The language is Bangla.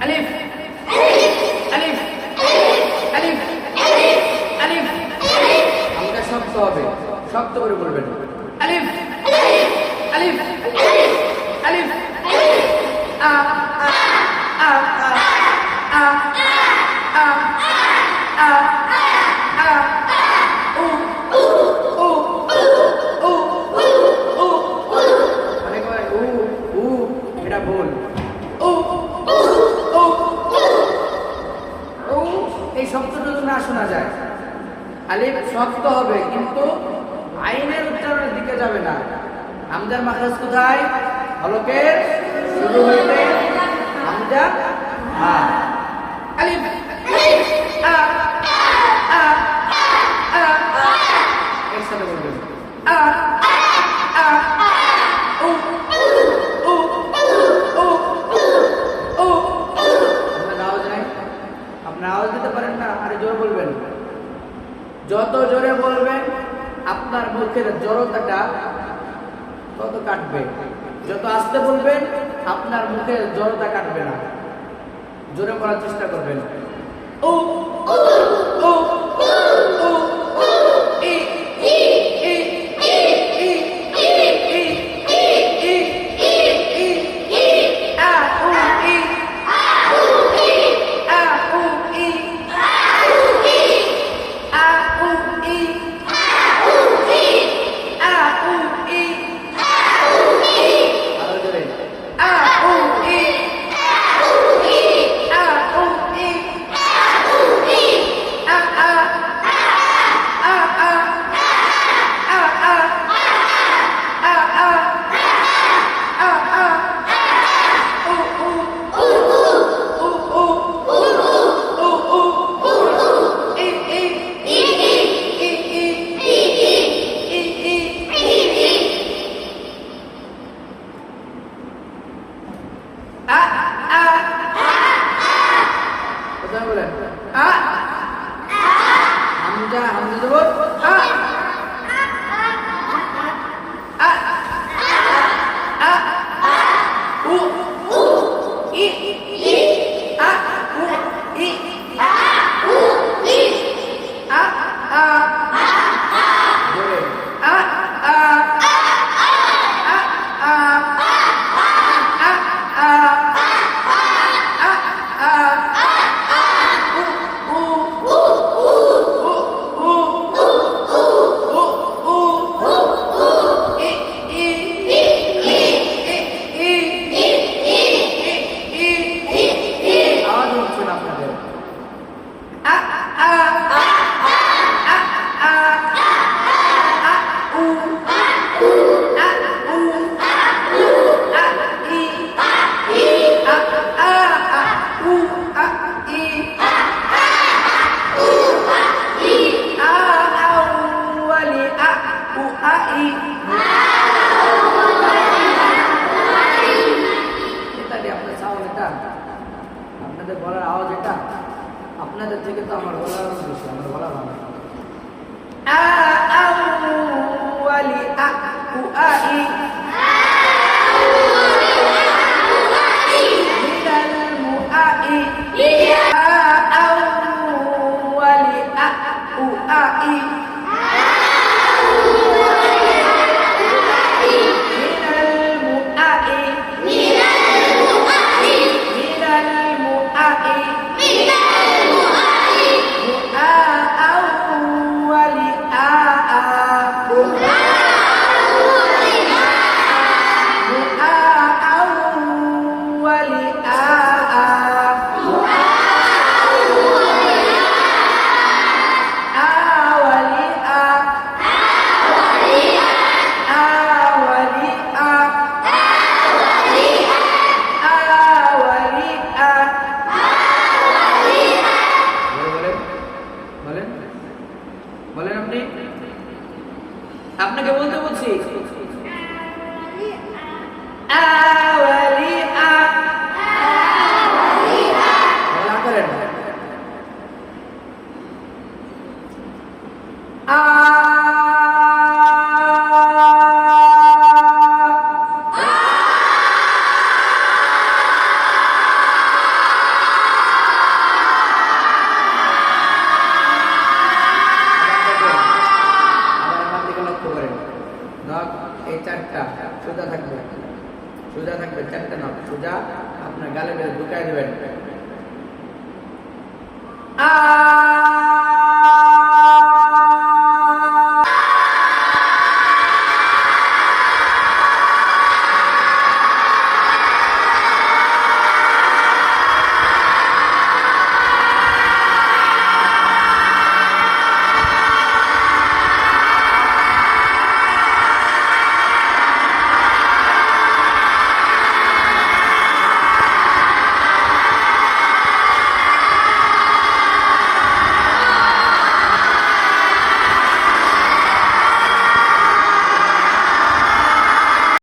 আলিফ আলিফ আলিফ আলিফ হালকা শক্ত হবে, শক্ত করে বলবেন। আলিফ আলিফ আলিফ আ আ আ আ আ আ আ উ উ উ উ উ অনেক উ উ এটা ভুল। উ উ উ উ এই শব্দটা না শোনা যায়। আলিফ শক্ত হবে কিন্তু আইনের উচ্চারণের দিকে যাবে না। হামজার মাখরাজ কোথায়? হলকের শুরু হইতে হামজা হা। আলিফ আ আ আ একসাথে বলবেন। আ আ উ উ উ উ আপনার আওয়াজ নাই, আপনার আওয়াজ দিতে পারেন না, আরে জোরে বলবেন। যত জোরে বলবেন আপনার মুখের জড়তাটা তত কাটবে, যত আস্তে বলবেন আপনার মুখের জড়তা কাটবে না। জোরে বলার চেষ্টা করবেন। ও ও ও ও ই ই ই ই ই ই ই ই ই আ উ ই আ উ ই আ উ ই আ উ ই আ উ ই আরো জোরে আ উ ই আ উ ই আ আ আ আ আ আ আ আ আ আ উ উ উ উ উ উ উ ই ই ই ই ই ই ই আ আ কোথায় বলেন? আ হামজা হামজা দেব। আ আ আ উ উ ই ই আ উ ই আ উ ই আ আ জোরে আ আ আ আ আ আ উ উ উ উ উ ই ই ই ই ই আওয়াজ হচ্ছে না আপনাদের। আ আ আ আ আ আ উ আ উ আ ই আ আ আ উ আ ই আ আউয়ালি আ উ আ ই এটা দিয়ে আপনার সাউন্ড, এটা আপনাদের গলার আওয়াজ, এটা আপনাদের থেকে তো আমার গলার আওয়াজ বেশি, আমার গলা ভালো। আ আউয়ালি আ উ আ ই মিনাল মুআই আ আউয়ালি আ উ আ ই মিনাল মুআই মিনাল মুআই মুআ আউয়ালি আ আ মুআ আউয়ালি আ আ আওয়ালি আ আওয়ালি আ আওয়ালি আ বলেন বলেন বলেন আপনি, আপনাকে বলতে বলছি। আওয়ালি আ দুইটা আপনার গালে বেড়ে ঢুকাই দেবেন।